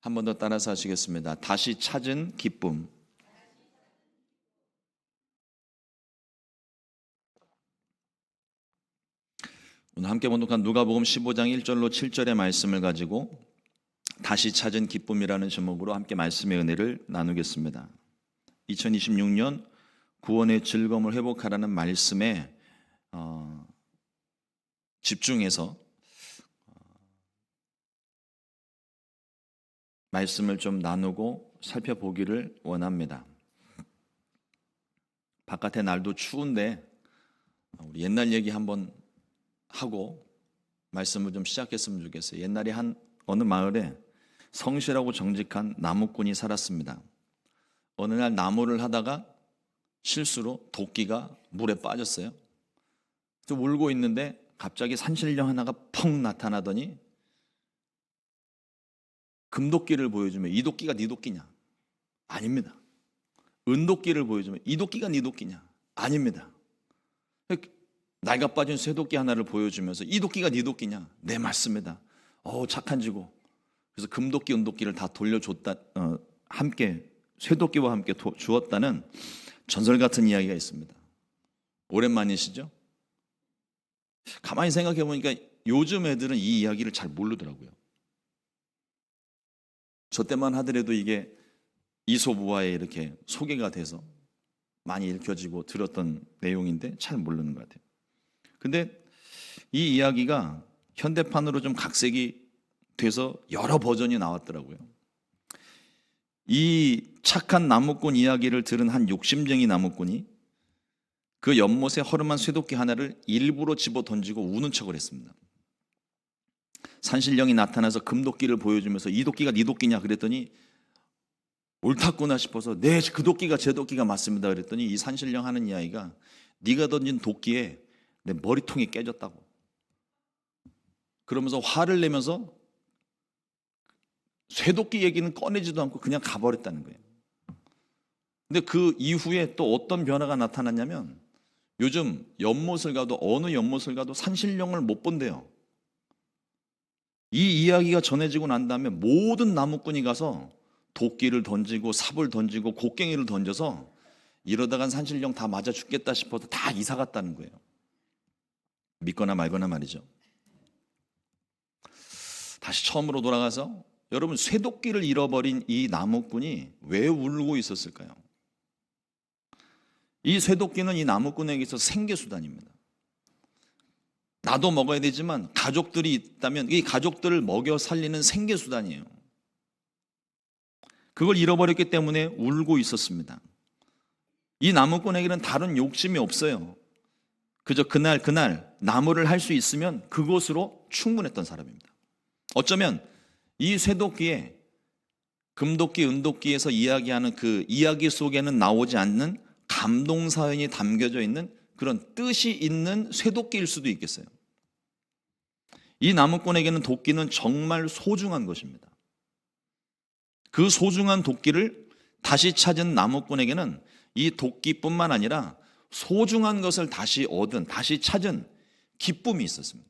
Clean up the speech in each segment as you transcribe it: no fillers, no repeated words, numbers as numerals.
한 번 더 따라서 하시겠습니다. 다시 찾은 기쁨. 오늘 함께 봉독한 누가복음 15장 1절로 7절의 말씀을 가지고 다시 찾은 기쁨이라는 제목으로 함께 말씀의 은혜를 나누겠습니다. 2026년 구원의 즐거움을 회복하라는 말씀에 집중해서 말씀을 좀 나누고 살펴보기를 원합니다. 바깥의 날도 추운데 우리 옛날 얘기 한번 하고 말씀을 좀 시작했으면 좋겠어요. 옛날에 어느 마을에 성실하고 정직한 나무꾼이 살았습니다. 어느 날 나무를 하다가 실수로 도끼가 물에 빠졌어요. 좀 울고 있는데 갑자기 산신령 하나가 펑 나타나더니 금도끼를 보여주면 이 도끼가 네 도끼냐? 아닙니다. 은도끼를 보여주면 이 도끼가 네 도끼냐? 아닙니다. 낡아 빠진 쇠도끼 하나를 보여주면서 이 도끼가 네 도끼냐? 네, 맞습니다. 착한 지고. 그래서 금도끼, 은도끼를 다 돌려줬다, 함께 쇠도끼와 함께 주었다는 전설 같은 이야기가 있습니다. 오랜만이시죠? 가만히 생각해 보니까 요즘 애들은 이 이야기를 잘 모르더라고요. 저 때만 하더라도 이게 이솝우화에 이렇게 소개가 돼서 많이 읽혀지고 들었던 내용인데 잘 모르는 것 같아요. 근데 이 이야기가 현대판으로 좀 각색이 돼서 여러 버전이 나왔더라고요. 이 착한 나무꾼 이야기를 들은 한 욕심쟁이 나무꾼이 그 연못에 허름한 쇠도끼 하나를 일부러 집어 던지고 우는 척을 했습니다. 산신령이 나타나서 금도끼를 보여주면서 이 도끼가 네 도끼냐 그랬더니 옳았구나 싶어서 네, 그 도끼가 제 도끼가 맞습니다 그랬더니 이 산신령 하는 이야기가 네가 던진 도끼에 내 머리통이 깨졌다고, 그러면서 화를 내면서 쇠도끼 얘기는 꺼내지도 않고 그냥 가버렸다는 거예요. 근데 그 이후에 또 어떤 변화가 나타났냐면 요즘 연못을 가도 어느 연못을 가도 산신령을 못 본대요. 이 이야기가 전해지고 난 다음에 모든 나무꾼이 가서 도끼를 던지고 삽을 던지고 곡괭이를 던져서 이러다간 산신령 다 맞아 죽겠다 싶어서 다 이사 갔다는 거예요. 믿거나 말거나 말이죠. 다시 처음으로 돌아가서 여러분, 쇠도끼를 잃어버린 이 나무꾼이 왜 울고 있었을까요? 이 쇠도끼는 이 나무꾼에게 있어서 생계수단입니다. 나도 먹어야 되지만 가족들이 있다면 이 가족들을 먹여 살리는 생계수단이에요. 그걸 잃어버렸기 때문에 울고 있었습니다. 이 나무꾼에게는 다른 욕심이 없어요. 그저 그날 나무를 할 수 있으면 그것으로 충분했던 사람입니다. 어쩌면 이 쇠도끼에 금도끼, 은도끼에서 이야기하는 그 이야기 속에는 나오지 않는 감동 사연이 담겨져 있는 그런 뜻이 있는 쇠도끼일 수도 있겠어요. 이 나무꾼에게는 도끼는 정말 소중한 것입니다. 그 소중한 도끼를 다시 찾은 나무꾼에게는 이 도끼뿐만 아니라 소중한 것을 다시 찾은 기쁨이 있었습니다.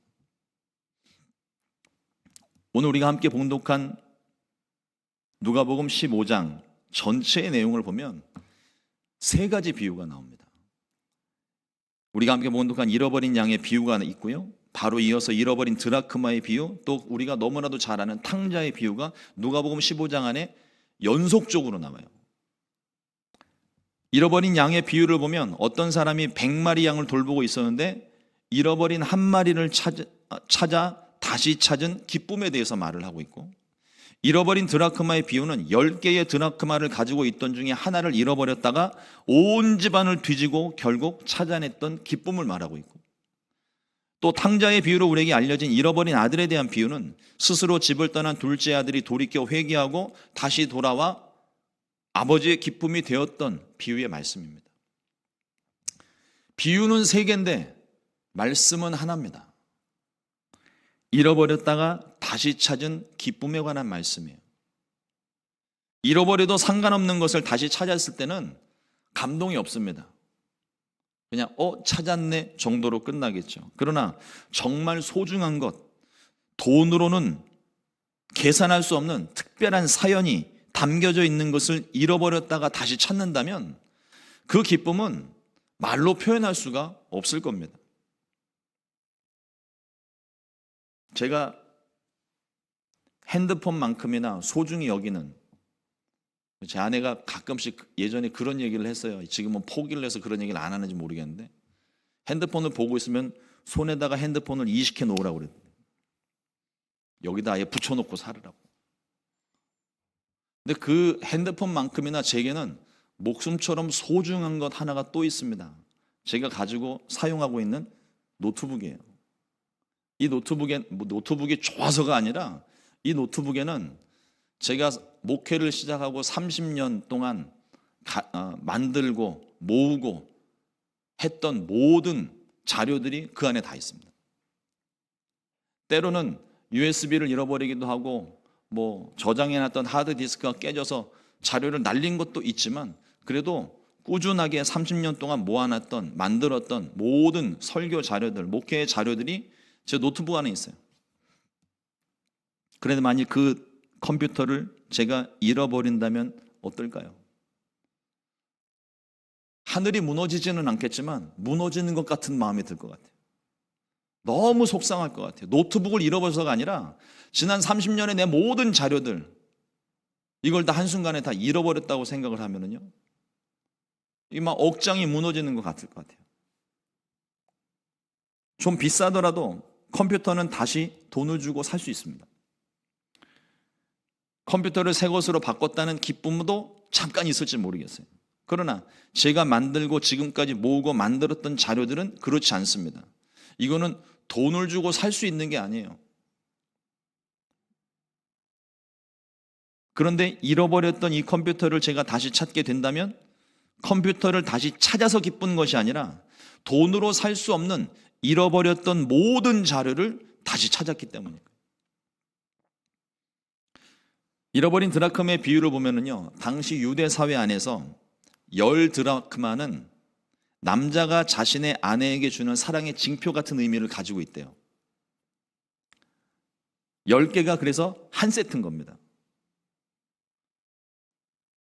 오늘 우리가 함께 봉독한 누가복음 15장 전체의 내용을 보면 세 가지 비유가 나옵니다. 우리가 함께 봉독한 잃어버린 양의 비유가 있고요. 바로 이어서 잃어버린 드라크마의 비유, 또 우리가 너무나도 잘 아는 탕자의 비유가 누가복음 15장 안에 연속적으로 나와요. 잃어버린 양의 비유를 보면 어떤 사람이 100마리 양을 돌보고 있었는데 잃어버린 한 마리를 찾아 다시 찾은 기쁨에 대해서 말을 하고 있고, 잃어버린 드라크마의 비유는 10개의 드라크마를 가지고 있던 중에 하나를 잃어버렸다가 온 집안을 뒤지고 결국 찾아냈던 기쁨을 말하고 있고, 또 탕자의 비유로 우리에게 알려진 잃어버린 아들에 대한 비유는 스스로 집을 떠난 둘째 아들이 돌이켜 회개하고 다시 돌아와 아버지의 기쁨이 되었던 비유의 말씀입니다. 비유는 3개인데 말씀은 하나입니다. 잃어버렸다가 다시 찾은 기쁨에 관한 말씀이에요. 잃어버려도 상관없는 것을 다시 찾았을 때는 감동이 없습니다. 그냥 찾았네 정도로 끝나겠죠. 그러나 정말 소중한 것, 돈으로는 계산할 수 없는 특별한 사연이 담겨져 있는 것을 잃어버렸다가 다시 찾는다면 그 기쁨은 말로 표현할 수가 없을 겁니다. 제가 핸드폰만큼이나 소중히 여기는, 제 아내가 가끔씩 예전에 그런 얘기를 했어요. 지금은 포기를 해서 그런 얘기를 안 하는지 모르겠는데, 핸드폰을 보고 있으면 손에다가 핸드폰을 이식해 놓으라고 그랬어요. 여기다 아예 붙여놓고 살으라고. 근데 그 핸드폰만큼이나 제게는 목숨처럼 소중한 것 하나가 또 있습니다. 제가 가지고 사용하고 있는 노트북이에요. 이 노트북이 좋아서가 아니라, 이 노트북에는 제가 목회를 시작하고 30년 동안 만들고 모으고 했던 모든 자료들이 그 안에 다 있습니다. 때로는 USB를 잃어버리기도 하고 저장해놨던 하드디스크가 깨져서 자료를 날린 것도 있지만, 그래도 꾸준하게 30년 동안 모아놨던, 만들었던 모든 설교 자료들, 목회의 자료들이 제 노트북 안에 있어요. 그런데 만약 그 컴퓨터를 제가 잃어버린다면 어떨까요? 하늘이 무너지지는 않겠지만 무너지는 것 같은 마음이 들 것 같아요. 너무 속상할 것 같아요. 노트북을 잃어버려서가 아니라 지난 30년의 내 모든 자료들, 이걸 다 한순간에 다 잃어버렸다고 생각을 하면은요, 이 막 억장이 무너지는 것 같을 것 같아요. 좀 비싸더라도 컴퓨터는 다시 돈을 주고 살 수 있습니다. 컴퓨터를 새 것으로 바꿨다는 기쁨도 잠깐 있을지 모르겠어요. 그러나 제가 만들고 지금까지 모으고 만들었던 자료들은 그렇지 않습니다. 이거는 돈을 주고 살 수 있는 게 아니에요. 그런데 잃어버렸던 이 컴퓨터를 제가 다시 찾게 된다면 컴퓨터를 다시 찾아서 기쁜 것이 아니라 돈으로 살 수 없는 잃어버렸던 모든 자료를 다시 찾았기 때문이에요. 잃어버린 드라크마의 비유를 보면은요, 당시 유대 사회 안에서 10드라크마는 남자가 자신의 아내에게 주는 사랑의 징표 같은 의미를 가지고 있대요. 10개가 그래서 한 세트인 겁니다.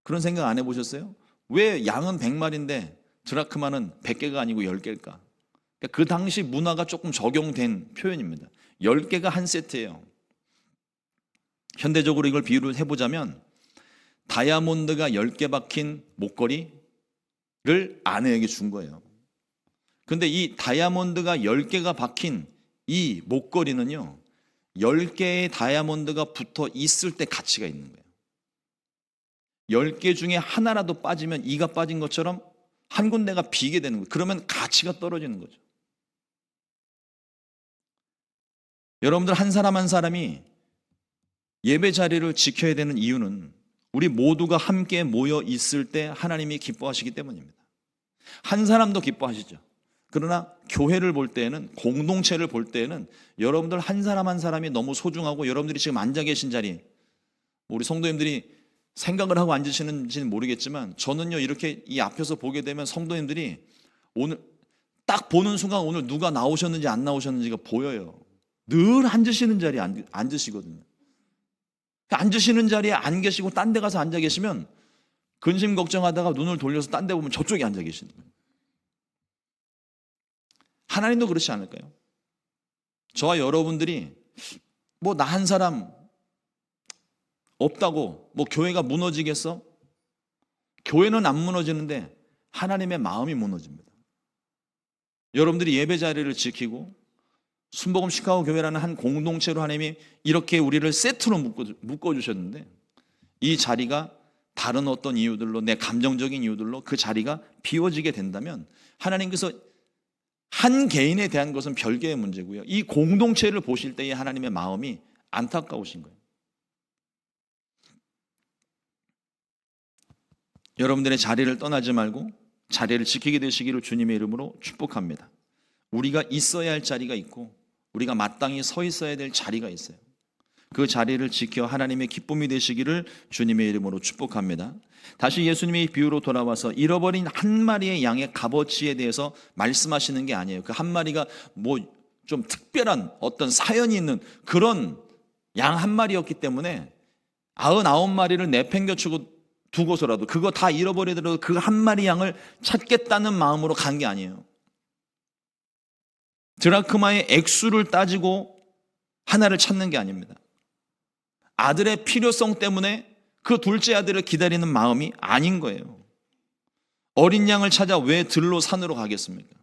그런 생각 안 해보셨어요? 왜 양은 100마리인데 드라크마는 100개가 아니고 10개일까? 그러니까 그 당시 문화가 조금 적용된 표현입니다. 10개가 한 세트예요. 현대적으로 이걸 비유를 해보자면 다이아몬드가 10개 박힌 목걸이를 아내에게 준 거예요. 근데 이 다이아몬드가 10개가 박힌 이 목걸이는요, 10개의 다이아몬드가 붙어 있을 때 가치가 있는 거예요. 10개 중에 하나라도 빠지면, 이가 빠진 것처럼 한 군데가 비게 되는 거예요. 그러면 가치가 떨어지는 거죠. 여러분들 한 사람 한 사람이 예배 자리를 지켜야 되는 이유는 우리 모두가 함께 모여 있을 때 하나님이 기뻐하시기 때문입니다. 한 사람도 기뻐하시죠. 그러나 교회를 볼 때에는, 공동체를 볼 때에는 여러분들 한 사람 한 사람이 너무 소중하고, 여러분들이 지금 앉아 계신 자리, 우리 성도님들이 생각을 하고 앉으시는지는 모르겠지만 저는요, 이렇게 이 앞에서 보게 되면 성도님들이 오늘 딱 보는 순간 오늘 누가 나오셨는지 안 나오셨는지가 보여요. 늘 앉으시는 자리에 앉으시거든요. 앉으시는 자리에 안 계시고 딴 데 가서 앉아 계시면 근심 걱정하다가 눈을 돌려서 딴 데 보면 저쪽에 앉아 계시는 거예요. 하나님도 그렇지 않을까요? 저와 여러분들이 나 한 사람 없다고 교회가 무너지겠어? 교회는 안 무너지는데 하나님의 마음이 무너집니다. 여러분들이 예배 자리를 지키고 순복음 시카고 교회라는 한 공동체로 하나님이 이렇게 우리를 세트로 묶어주셨는데, 이 자리가 다른 어떤 이유들로, 내 감정적인 이유들로 그 자리가 비워지게 된다면 하나님께서 한 개인에 대한 것은 별개의 문제고요, 이 공동체를 보실 때의 하나님의 마음이 안타까우신 거예요. 여러분들의 자리를 떠나지 말고 자리를 지키게 되시기를 주님의 이름으로 축복합니다. 우리가 있어야 할 자리가 있고 우리가 마땅히 서 있어야 될 자리가 있어요. 그 자리를 지켜 하나님의 기쁨이 되시기를 주님의 이름으로 축복합니다. 다시 예수님의 비유로 돌아와서 잃어버린 한 마리의 양의 값어치에 대해서 말씀하시는 게 아니에요. 그 한 마리가 좀 특별한 어떤 사연이 있는 그런 양 한 마리였기 때문에 99마리를 내팽겨 두고서라도 그거 다 잃어버리더라도 그 한 마리 양을 찾겠다는 마음으로 간 게 아니에요. 드라크마의 액수를 따지고 하나를 찾는 게 아닙니다. 아들의 필요성 때문에 그 둘째 아들을 기다리는 마음이 아닌 거예요. 어린 양을 찾아 왜 들로 산으로 가겠습니까?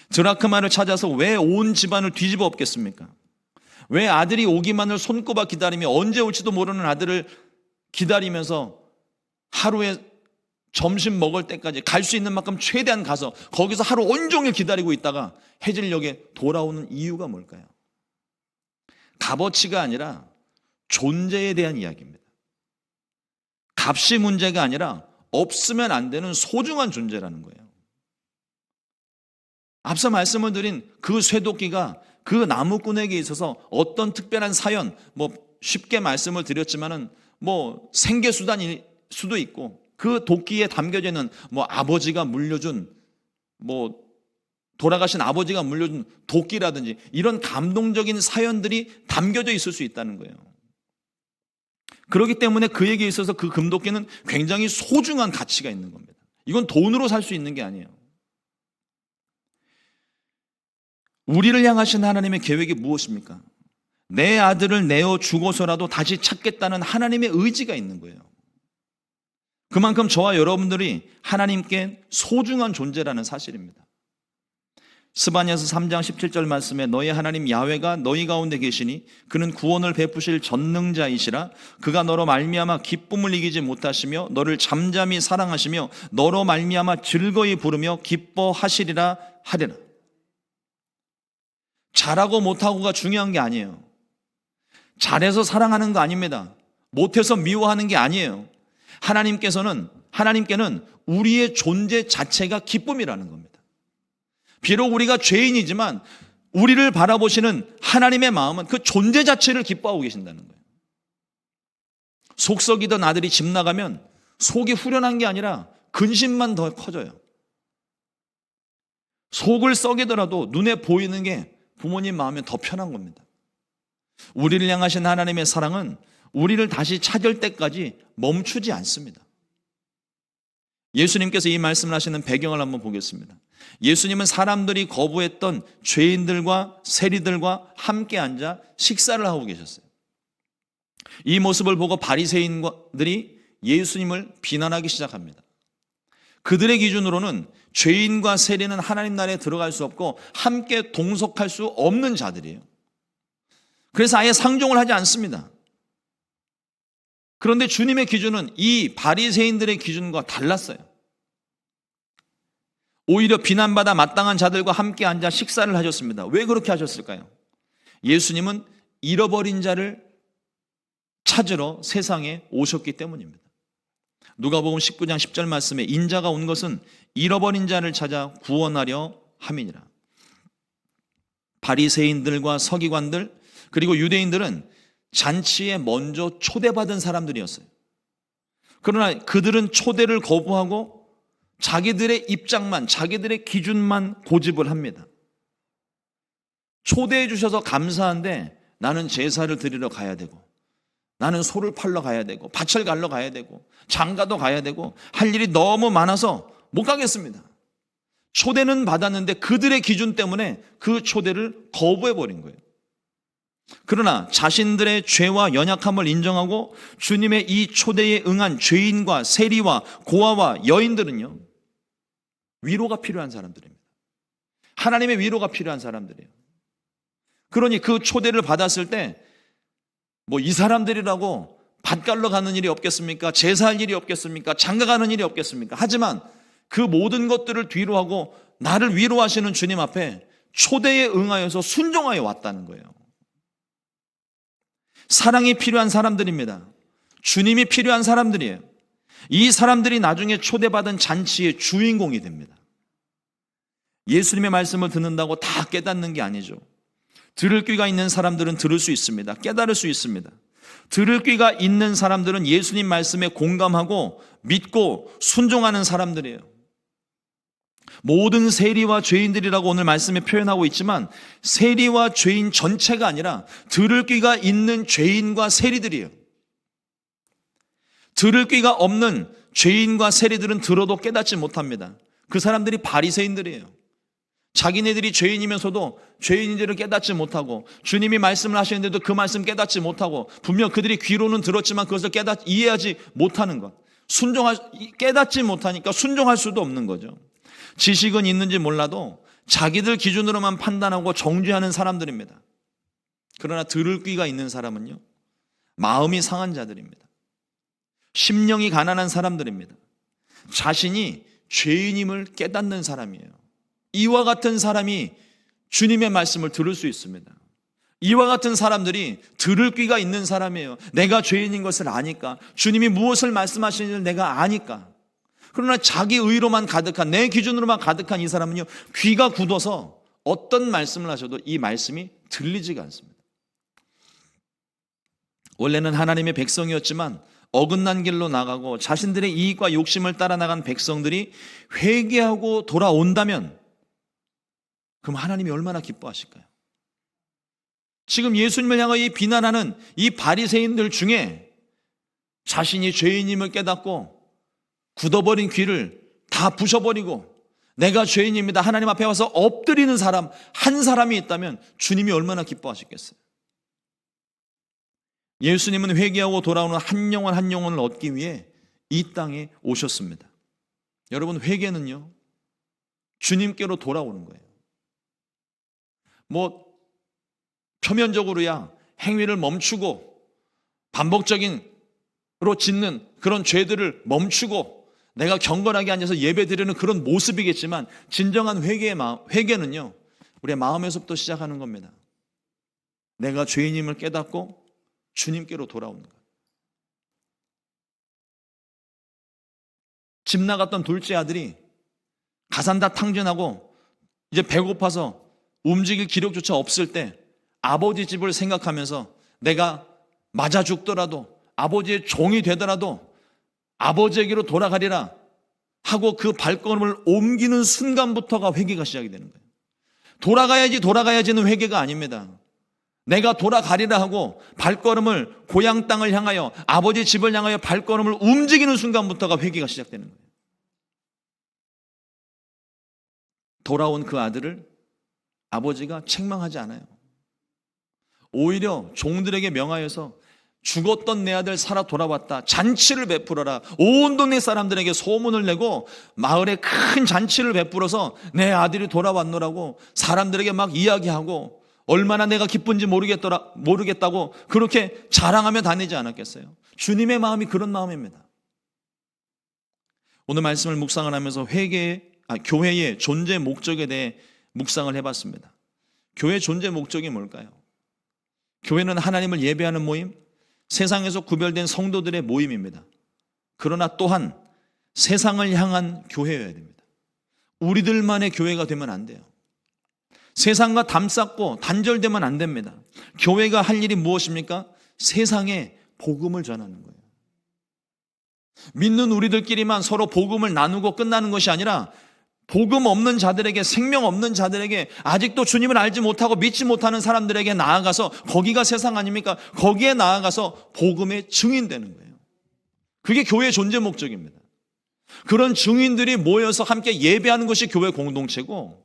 드라크마를 찾아서 왜 온 집안을 뒤집어 엎겠습니까? 왜 아들이 오기만을 손꼽아 기다리며 언제 올지도 모르는 아들을 기다리면서 하루에 점심 먹을 때까지 갈 수 있는 만큼 최대한 가서 거기서 하루 온종일 기다리고 있다가 해질녘에 돌아오는 이유가 뭘까요? 값어치가 아니라 존재에 대한 이야기입니다. 값이 문제가 아니라 없으면 안 되는 소중한 존재라는 거예요. 앞서 말씀을 드린 그 쇠도끼가 그 나무꾼에게 있어서 어떤 특별한 사연, 쉽게 말씀을 드렸지만은 생계수단일 수도 있고 그 도끼에 담겨져 있는 아버지가 물려준 돌아가신 아버지가 물려준 도끼라든지 이런 감동적인 사연들이 담겨져 있을 수 있다는 거예요. 그렇기 때문에 그에게 있어서 그 금도끼는 굉장히 소중한 가치가 있는 겁니다. 이건 돈으로 살 수 있는 게 아니에요. 우리를 향하신 하나님의 계획이 무엇입니까? 내 아들을 내어 주고서라도 다시 찾겠다는 하나님의 의지가 있는 거예요. 그만큼 저와 여러분들이 하나님께 소중한 존재라는 사실입니다. 스바냐서 3장 17절 말씀에 너희 하나님 야훼가 너희 가운데 계시니 그는 구원을 베푸실 전능자이시라. 그가 너로 말미암아 기쁨을 이기지 못하시며 너를 잠잠히 사랑하시며 너로 말미암아 즐거이 부르며 기뻐하시리라 하리라. 잘하고 못하고가 중요한 게 아니에요. 잘해서 사랑하는 거 아닙니다. 못해서 미워하는 게 아니에요. 하나님께는 우리의 존재 자체가 기쁨이라는 겁니다. 비록 우리가 죄인이지만 우리를 바라보시는 하나님의 마음은 그 존재 자체를 기뻐하고 계신다는 거예요. 속 썩이던 아들이 집 나가면 속이 후련한 게 아니라 근심만 더 커져요. 속을 썩이더라도 눈에 보이는 게 부모님 마음에 더 편한 겁니다. 우리를 향하신 하나님의 사랑은 우리를 다시 찾을 때까지 멈추지 않습니다. 예수님께서 이 말씀을 하시는 배경을 한번 보겠습니다. 예수님은 사람들이 거부했던 죄인들과 세리들과 함께 앉아 식사를 하고 계셨어요. 이 모습을 보고 바리새인들이 예수님을 비난하기 시작합니다. 그들의 기준으로는 죄인과 세리는 하나님 나라에 들어갈 수 없고 함께 동석할 수 없는 자들이에요. 그래서 아예 상종을 하지 않습니다. 그런데 주님의 기준은 이 바리새인들의 기준과 달랐어요. 오히려 비난받아 마땅한 자들과 함께 앉아 식사를 하셨습니다. 왜 그렇게 하셨을까요? 예수님은 잃어버린 자를 찾으러 세상에 오셨기 때문입니다. 누가복음 19장 10절 말씀에 인자가 온 것은 잃어버린 자를 찾아 구원하려 함이니라. 바리새인들과 서기관들 그리고 유대인들은 잔치에 먼저 초대받은 사람들이었어요. 그러나 그들은 초대를 거부하고 자기들의 입장만, 자기들의 기준만 고집을 합니다. 초대해 주셔서 감사한데 나는 제사를 드리러 가야 되고 나는 소를 팔러 가야 되고 밭을 갈러 가야 되고 장가도 가야 되고 할 일이 너무 많아서 못 가겠습니다. 초대는 받았는데 그들의 기준 때문에 그 초대를 거부해 버린 거예요. 그러나 자신들의 죄와 연약함을 인정하고 주님의 이 초대에 응한 죄인과 세리와 고아와 여인들은요, 위로가 필요한 사람들입니다. 하나님의 위로가 필요한 사람들이에요. 그러니 그 초대를 받았을 때 이 사람들이라고 밭 갈러 가는 일이 없겠습니까? 제사할 일이 없겠습니까? 장가 가는 일이 없겠습니까? 하지만 그 모든 것들을 뒤로 하고 나를 위로하시는 주님 앞에 초대에 응하여서 순종하여 왔다는 거예요. 사랑이 필요한 사람들입니다. 주님이 필요한 사람들이에요. 이 사람들이 나중에 초대받은 잔치의 주인공이 됩니다. 예수님의 말씀을 듣는다고 다 깨닫는 게 아니죠. 들을 귀가 있는 사람들은 들을 수 있습니다. 깨달을 수 있습니다. 들을 귀가 있는 사람들은 예수님 말씀에 공감하고 믿고 순종하는 사람들이에요. 모든 세리와 죄인들이라고 오늘 말씀에 표현하고 있지만 세리와 죄인 전체가 아니라 들을 귀가 있는 죄인과 세리들이에요. 들을 귀가 없는 죄인과 세리들은 들어도 깨닫지 못합니다. 그 사람들이 바리새인들이에요. 자기네들이 죄인이면서도 죄인인지를 깨닫지 못하고 주님이 말씀을 하시는데도 그 말씀 깨닫지 못하고 분명 그들이 귀로는 들었지만 그것을 이해하지 못하는 것. 깨닫지 못하니까 순종할 수도 없는 거죠. 지식은 있는지 몰라도 자기들 기준으로만 판단하고 정죄하는 사람들입니다. 그러나 들을 귀가 있는 사람은요, 마음이 상한 자들입니다. 심령이 가난한 사람들입니다. 자신이 죄인임을 깨닫는 사람이에요. 이와 같은 사람이 주님의 말씀을 들을 수 있습니다. 이와 같은 사람들이 들을 귀가 있는 사람이에요. 내가 죄인인 것을 아니까, 주님이 무엇을 말씀하시는지를 내가 아니까. 그러나 자기 의로만 가득한, 내 기준으로만 가득한 이 사람은요, 귀가 굳어서 어떤 말씀을 하셔도 이 말씀이 들리지가 않습니다. 원래는 하나님의 백성이었지만 어긋난 길로 나가고 자신들의 이익과 욕심을 따라 나간 백성들이 회개하고 돌아온다면 그럼 하나님이 얼마나 기뻐하실까요? 지금 예수님을 향하여 비난하는 이 바리새인들 중에 자신이 죄인임을 깨닫고 굳어버린 귀를 다 부셔버리고 내가 죄인입니다, 하나님 앞에 와서 엎드리는 사람 한 사람이 있다면 주님이 얼마나 기뻐하셨겠어요? 예수님은 회개하고 돌아오는 한 영혼을 얻기 위해 이 땅에 오셨습니다. 여러분, 회개는요, 주님께로 돌아오는 거예요. 표면적으로야 행위를 멈추고 반복적인로 짓는 그런 죄들을 멈추고 내가 경건하게 앉아서 예배드리는 그런 모습이겠지만 진정한 회개는요, 우리의 마음에서부터 시작하는 겁니다. 내가 죄인임을 깨닫고 주님께로 돌아오는 것. 집 나갔던 둘째 아들이 가산다 탕진하고 이제 배고파서 움직일 기력조차 없을 때 아버지 집을 생각하면서 내가 맞아 죽더라도 아버지의 종이 되더라도 아버지에게로 돌아가리라 하고 그 발걸음을 옮기는 순간부터가 회개가 시작이 되는 거예요. 돌아가야지는 회개가 아닙니다. 내가 돌아가리라 하고 발걸음을 고향 땅을 향하여 아버지 집을 향하여 발걸음을 움직이는 순간부터가 회개가 시작되는 거예요. 돌아온 그 아들을 아버지가 책망하지 않아요. 오히려 종들에게 명하여서 죽었던 내 아들 살아 돌아왔다, 잔치를 베풀어라. 온 동네 사람들에게 소문을 내고 마을에 큰 잔치를 베풀어서 내 아들이 돌아왔노라고 사람들에게 막 이야기하고 얼마나 내가 기쁜지 모르겠다고 그렇게 자랑하며 다니지 않았겠어요? 주님의 마음이 그런 마음입니다. 오늘 말씀을 묵상을 하면서 교회의 존재 목적에 대해 묵상을 해봤습니다. 교회 존재 목적이 뭘까요? 교회는 하나님을 예배하는 모임, 세상에서 구별된 성도들의 모임입니다. 그러나 또한 세상을 향한 교회여야 됩니다. 우리들만의 교회가 되면 안 돼요. 세상과 담쌓고 단절되면 안 됩니다. 교회가 할 일이 무엇입니까? 세상에 복음을 전하는 거예요. 믿는 우리들끼리만 서로 복음을 나누고 끝나는 것이 아니라 복음 없는 자들에게, 생명 없는 자들에게, 아직도 주님을 알지 못하고 믿지 못하는 사람들에게 나아가서, 거기가 세상 아닙니까? 거기에 나아가서 복음의 증인되는 거예요. 그게 교회의 존재 목적입니다. 그런 증인들이 모여서 함께 예배하는 것이 교회 공동체고,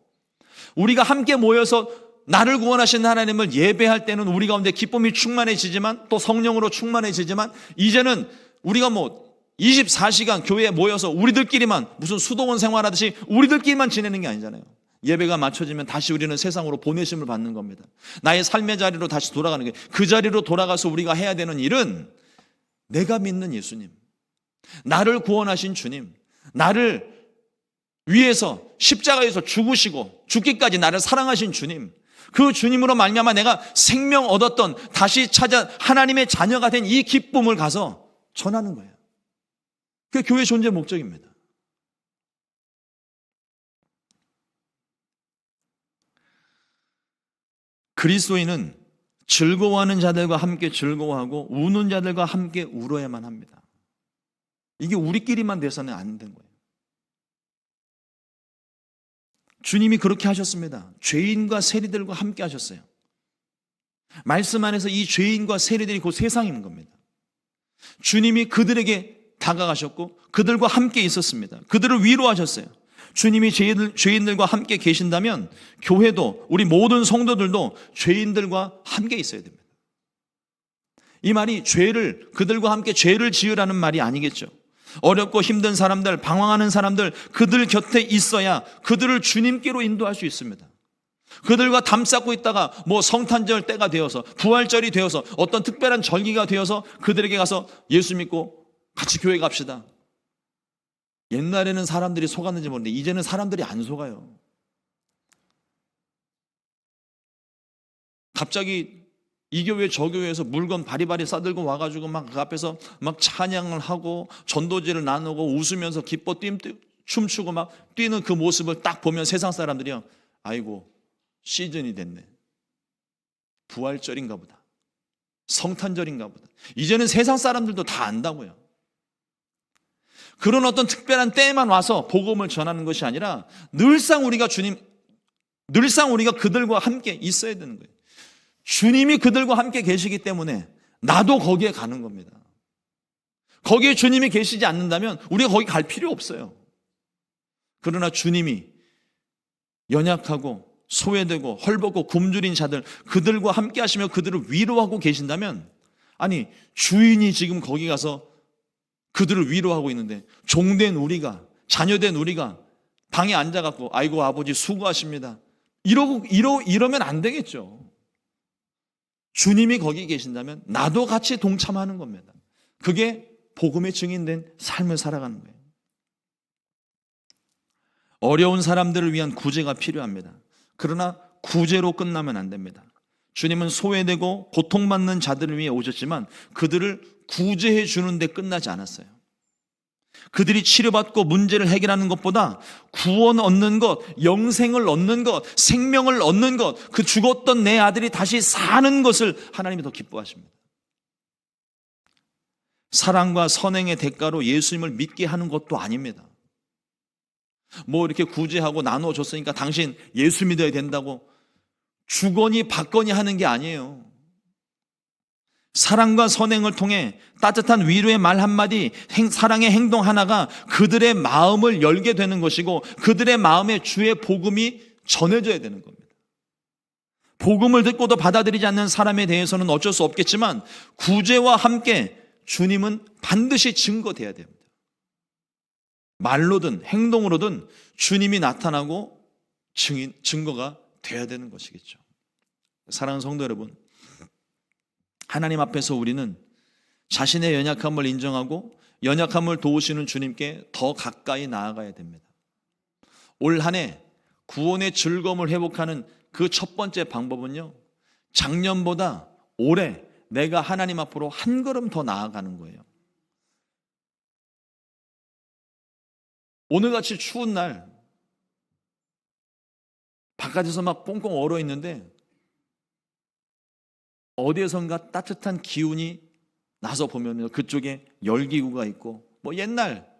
우리가 함께 모여서 나를 구원하신 하나님을 예배할 때는 우리 가운데 기쁨이 충만해지지만, 또 성령으로 충만해지지만, 이제는 우리가 24시간 교회에 모여서 우리들끼리만 무슨 수도원 생활하듯이 우리들끼리만 지내는 게 아니잖아요. 예배가 맞춰지면 다시 우리는 세상으로 보내심을 받는 겁니다. 나의 삶의 자리로 다시 돌아가는 거예요. 그 자리로 돌아가서 우리가 해야 되는 일은 내가 믿는 예수님, 나를 구원하신 주님, 나를 위해서 십자가에서 죽으시고 죽기까지 나를 사랑하신 주님, 그 주님으로 말미암아 내가 생명 얻었던, 다시 찾아 하나님의 자녀가 된 이 기쁨을 가서 전하는 거예요. 그게 교회 존재 목적입니다. 그리스도인은 즐거워하는 자들과 함께 즐거워하고 우는 자들과 함께 울어야만 합니다. 이게 우리끼리만 돼서는 안 된 거예요. 주님이 그렇게 하셨습니다. 죄인과 세리들과 함께 하셨어요. 말씀 안에서 이 죄인과 세리들이 곧 세상인 겁니다. 주님이 그들에게 다가가셨고 그들과 함께 있었습니다. 그들을 위로하셨어요. 주님이 죄인들과 함께 계신다면 교회도, 우리 모든 성도들도 죄인들과 함께 있어야 됩니다. 이 말이 그들과 함께 죄를 지으라는 말이 아니겠죠. 어렵고 힘든 사람들, 방황하는 사람들, 그들 곁에 있어야 그들을 주님께로 인도할 수 있습니다. 그들과 담쌓고 있다가 성탄절 때가 되어서, 부활절이 되어서, 어떤 특별한 절기가 되어서 그들에게 가서 예수 믿고 같이 교회 갑시다. 옛날에는 사람들이 속았는지 모르는데 이제는 사람들이 안 속아요. 갑자기 이 교회 저 교회에서 물건 바리바리 싸들고 와가지고 막 그 앞에서 막 찬양을 하고 전도지를 나누고 웃으면서 기뻐 춤추고 막 뛰는 그 모습을 딱 보면 세상 사람들이요, 아이고 시즌이 됐네, 부활절인가 보다, 성탄절인가 보다. 이제는 세상 사람들도 다 안다고요. 그런 어떤 특별한 때에만 와서 복음을 전하는 것이 아니라 늘상 우리가 그들과 함께 있어야 되는 거예요. 주님이 그들과 함께 계시기 때문에 나도 거기에 가는 겁니다. 거기에 주님이 계시지 않는다면 우리가 거기 갈 필요 없어요. 그러나 주님이 연약하고 소외되고 헐벗고 굶주린 자들, 그들과 함께 하시며 그들을 위로하고 계신다면, 아니 주인이 지금 거기 가서 그들을 위로하고 있는데 종된 우리가, 자녀된 우리가 방에 앉아갖고 아이고 아버지 수고하십니다 이러면 안 되겠죠. 주님이 거기 계신다면 나도 같이 동참하는 겁니다. 그게 복음의 증인된 삶을 살아가는 거예요. 어려운 사람들을 위한 구제가 필요합니다. 그러나 구제로 끝나면 안 됩니다. 주님은 소외되고 고통받는 자들을 위해 오셨지만 그들을 구제해 주는 데 끝나지 않았어요. 그들이 치료받고 문제를 해결하는 것보다 구원 얻는 것, 영생을 얻는 것, 생명을 얻는 것, 그 죽었던 내 아들이 다시 사는 것을 하나님이 더 기뻐하십니다. 사랑과 선행의 대가로 예수님을 믿게 하는 것도 아닙니다. 이렇게 구제하고 나눠줬으니까 당신 예수 믿어야 된다고 주거니 받거니 하는 게 아니에요. 사랑과 선행을 통해 따뜻한 위로의 말 한마디, 사랑의 행동 하나가 그들의 마음을 열게 되는 것이고 그들의 마음에 주의 복음이 전해져야 되는 겁니다. 복음을 듣고도 받아들이지 않는 사람에 대해서는 어쩔 수 없겠지만 구제와 함께 주님은 반드시 증거돼야 됩니다. 말로든 행동으로든 주님이 나타나고 증거가 돼야 되는 것이겠죠. 사랑하는 성도 여러분, 하나님 앞에서 우리는 자신의 연약함을 인정하고 연약함을 도우시는 주님께 더 가까이 나아가야 됩니다. 올 한 해 구원의 즐거움을 회복하는 그 첫 번째 방법은요, 작년보다 올해 내가 하나님 앞으로 한 걸음 더 나아가는 거예요. 오늘같이 추운 날 바깥에서 막 꽁꽁 얼어 있는데 어디에선가 따뜻한 기운이 나서 보면 그쪽에 열기구가 있고, 옛날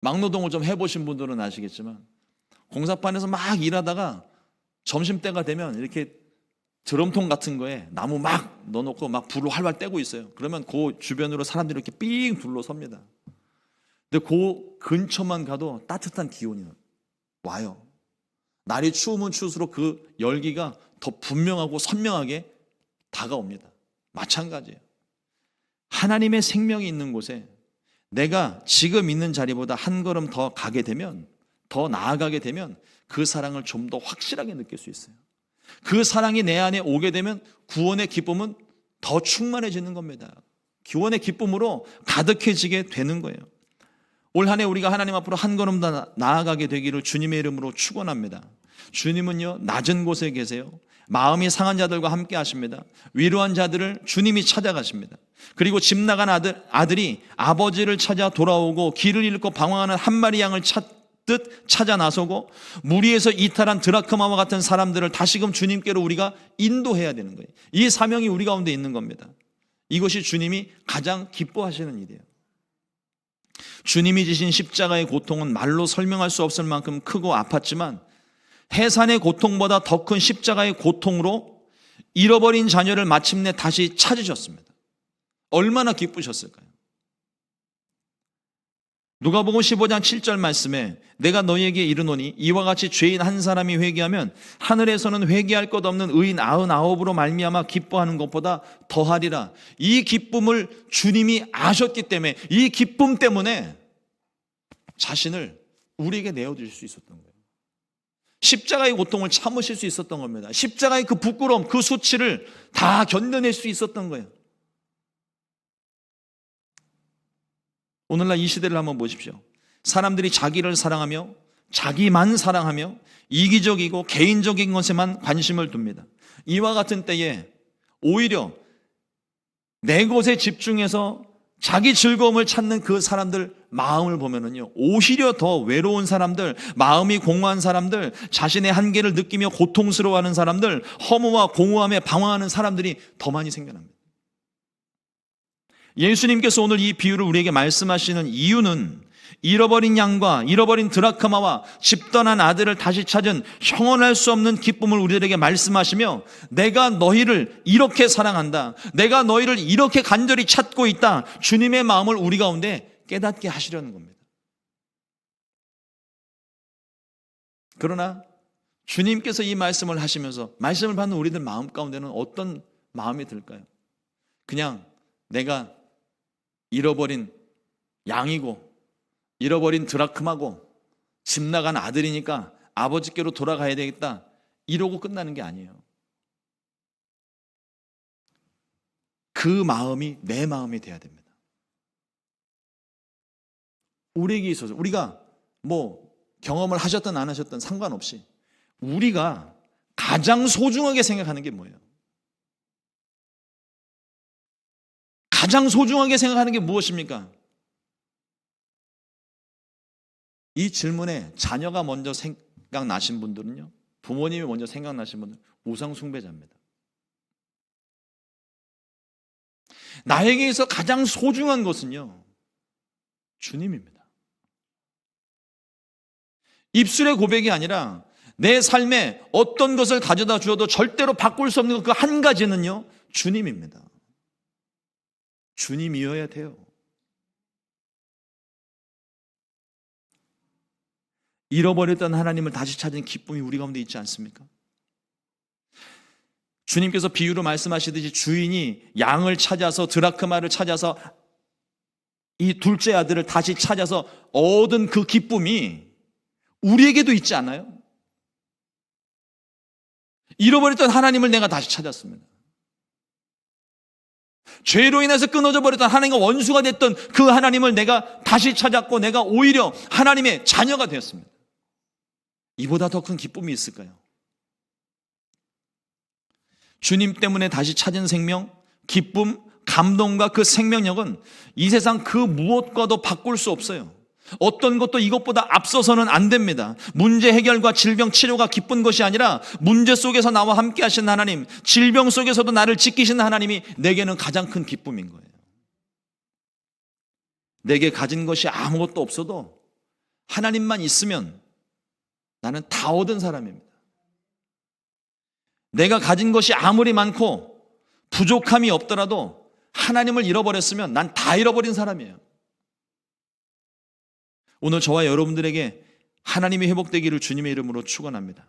막노동을 좀 해보신 분들은 아시겠지만 공사판에서 막 일하다가 점심때가 되면 이렇게 드럼통 같은 거에 나무 막 넣어놓고 막 불을 활활 떼고 있어요. 그러면 그 주변으로 사람들이 이렇게 삥 둘러섭니다. 근데 그 근처만 가도 따뜻한 기운이 와요. 날이 추우면 추울수록 그 열기가 더 분명하고 선명하게 다가옵니다. 마찬가지예요. 하나님의 생명이 있는 곳에 내가 지금 있는 자리보다 한 걸음 더 가게 되면, 더 나아가게 되면 그 사랑을 좀 더 확실하게 느낄 수 있어요. 그 사랑이 내 안에 오게 되면 구원의 기쁨은 더 충만해지는 겁니다. 구원의 기쁨으로 가득해지게 되는 거예요. 올 한 해 우리가 하나님 앞으로 한 걸음 더 나아가게 되기를 주님의 이름으로 축원합니다. 주님은요, 낮은 곳에 계세요. 마음이 상한 자들과 함께 하십니다. 위로한 자들을 주님이 찾아가십니다. 그리고 집 나간 아들이 아버지를 찾아 돌아오고 길을 잃고 방황하는 한 마리 양을 찾듯 찾아 나서고 무리에서 이탈한 드라크마와 같은 사람들을 다시금 주님께로 우리가 인도해야 되는 거예요. 이 사명이 우리 가운데 있는 겁니다. 이것이 주님이 가장 기뻐하시는 일이에요. 주님이 지신 십자가의 고통은 말로 설명할 수 없을 만큼 크고 아팠지만 해산의 고통보다 더 큰 십자가의 고통으로 잃어버린 자녀를 마침내 다시 찾으셨습니다. 얼마나 기쁘셨을까요? 누가복음 15장 7절 말씀에 내가 너희에게 이르노니 이와 같이 죄인 한 사람이 회개하면 하늘에서는 회개할 것 없는 의인 99으로 말미암아 기뻐하는 것보다 더하리라. 이 기쁨을 주님이 아셨기 때문에, 이 기쁨 때문에 자신을 우리에게 내어드릴 수 있었던 거예요. 십자가의 고통을 참으실 수 있었던 겁니다. 십자가의 그 부끄러움, 그 수치를 다 견뎌낼 수 있었던 거예요. 오늘날 이 시대를 한번 보십시오. 사람들이 자기를 사랑하며 자기만 사랑하며 이기적이고 개인적인 것에만 관심을 둡니다. 이와 같은 때에 오히려 내 것에 집중해서 자기 즐거움을 찾는 그 사람들 마음을 보면은요, 오히려 더 외로운 사람들, 마음이 공허한 사람들, 자신의 한계를 느끼며 고통스러워하는 사람들, 허무와 공허함에 방황하는 사람들이 더 많이 생겨납니다. 예수님께서 오늘 이 비유를 우리에게 말씀하시는 이유는 잃어버린 양과 잃어버린 드라크마와 집 떠난 아들을 다시 찾은 형언할 수 없는 기쁨을 우리들에게 말씀하시며, 내가 너희를 이렇게 사랑한다, 내가 너희를 이렇게 간절히 찾고 있다, 주님의 마음을 우리 가운데 깨닫게 하시려는 겁니다. 그러나 주님께서 이 말씀을 하시면서 말씀을 받는 우리들 마음 가운데는 어떤 마음이 들까요? 그냥 내가 잃어버린 양이고 잃어버린 드라크마고 집 나간 아들이니까 아버지께로 돌아가야 되겠다, 이러고 끝나는 게 아니에요. 그 마음이 내 마음이 돼야 됩니다. 우리에게 있어서, 우리가 뭐 경험을 하셨든 안 하셨든 상관없이 우리가 가장 소중하게 생각하는 게 뭐예요? 가장 소중하게 생각하는 게 무엇입니까? 이 질문에 자녀가 먼저 생각나신 분들은요, 부모님이 먼저 생각나신 분들은 우상 숭배자입니다. 나에게 있어 가장 소중한 것은요, 주님입니다. 입술의 고백이 아니라 내 삶에 어떤 것을 가져다 주어도 절대로 바꿀 수 없는 그 한 가지는요, 주님입니다. 주님이어야 돼요. 잃어버렸던 하나님을 다시 찾은 기쁨이 우리 가운데 있지 않습니까? 주님께서 비유로 말씀하시듯이 주인이 양을 찾아서, 드라크마를 찾아서 이 둘째 아들을 다시 찾아서 얻은 그 기쁨이 우리에게도 있지 않아요? 잃어버렸던 하나님을 내가 다시 찾았습니다. 죄로 인해서 끊어져 버렸던 하나님과 원수가 됐던 그 하나님을 내가 다시 찾았고, 내가 오히려 하나님의 자녀가 되었습니다. 이보다 더 큰 기쁨이 있을까요? 주님 때문에 다시 찾은 생명, 기쁨, 감동과 그 생명력은 이 세상 그 무엇과도 바꿀 수 없어요. 어떤 것도 이것보다 앞서서는 안 됩니다. 문제 해결과 질병 치료가 기쁜 것이 아니라 문제 속에서 나와 함께 하신 하나님, 질병 속에서도 나를 지키신 하나님이 내게는 가장 큰 기쁨인 거예요. 내게 가진 것이 아무것도 없어도 하나님만 있으면 나는 다 얻은 사람입니다. 내가 가진 것이 아무리 많고 부족함이 없더라도 하나님을 잃어버렸으면 난 다 잃어버린 사람이에요. 오늘 저와 여러분들에게 하나님이 회복되기를 주님의 이름으로 축원합니다.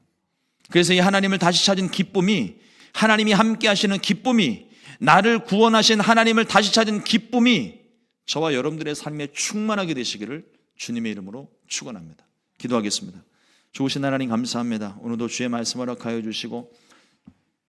그래서 이 하나님을 다시 찾은 기쁨이, 하나님이 함께 하시는 기쁨이, 나를 구원하신 하나님을 다시 찾은 기쁨이 저와 여러분들의 삶에 충만하게 되시기를 주님의 이름으로 축원합니다. 기도하겠습니다. 좋으신 하나님 감사합니다. 오늘도 주의 말씀을 허락하여 주시고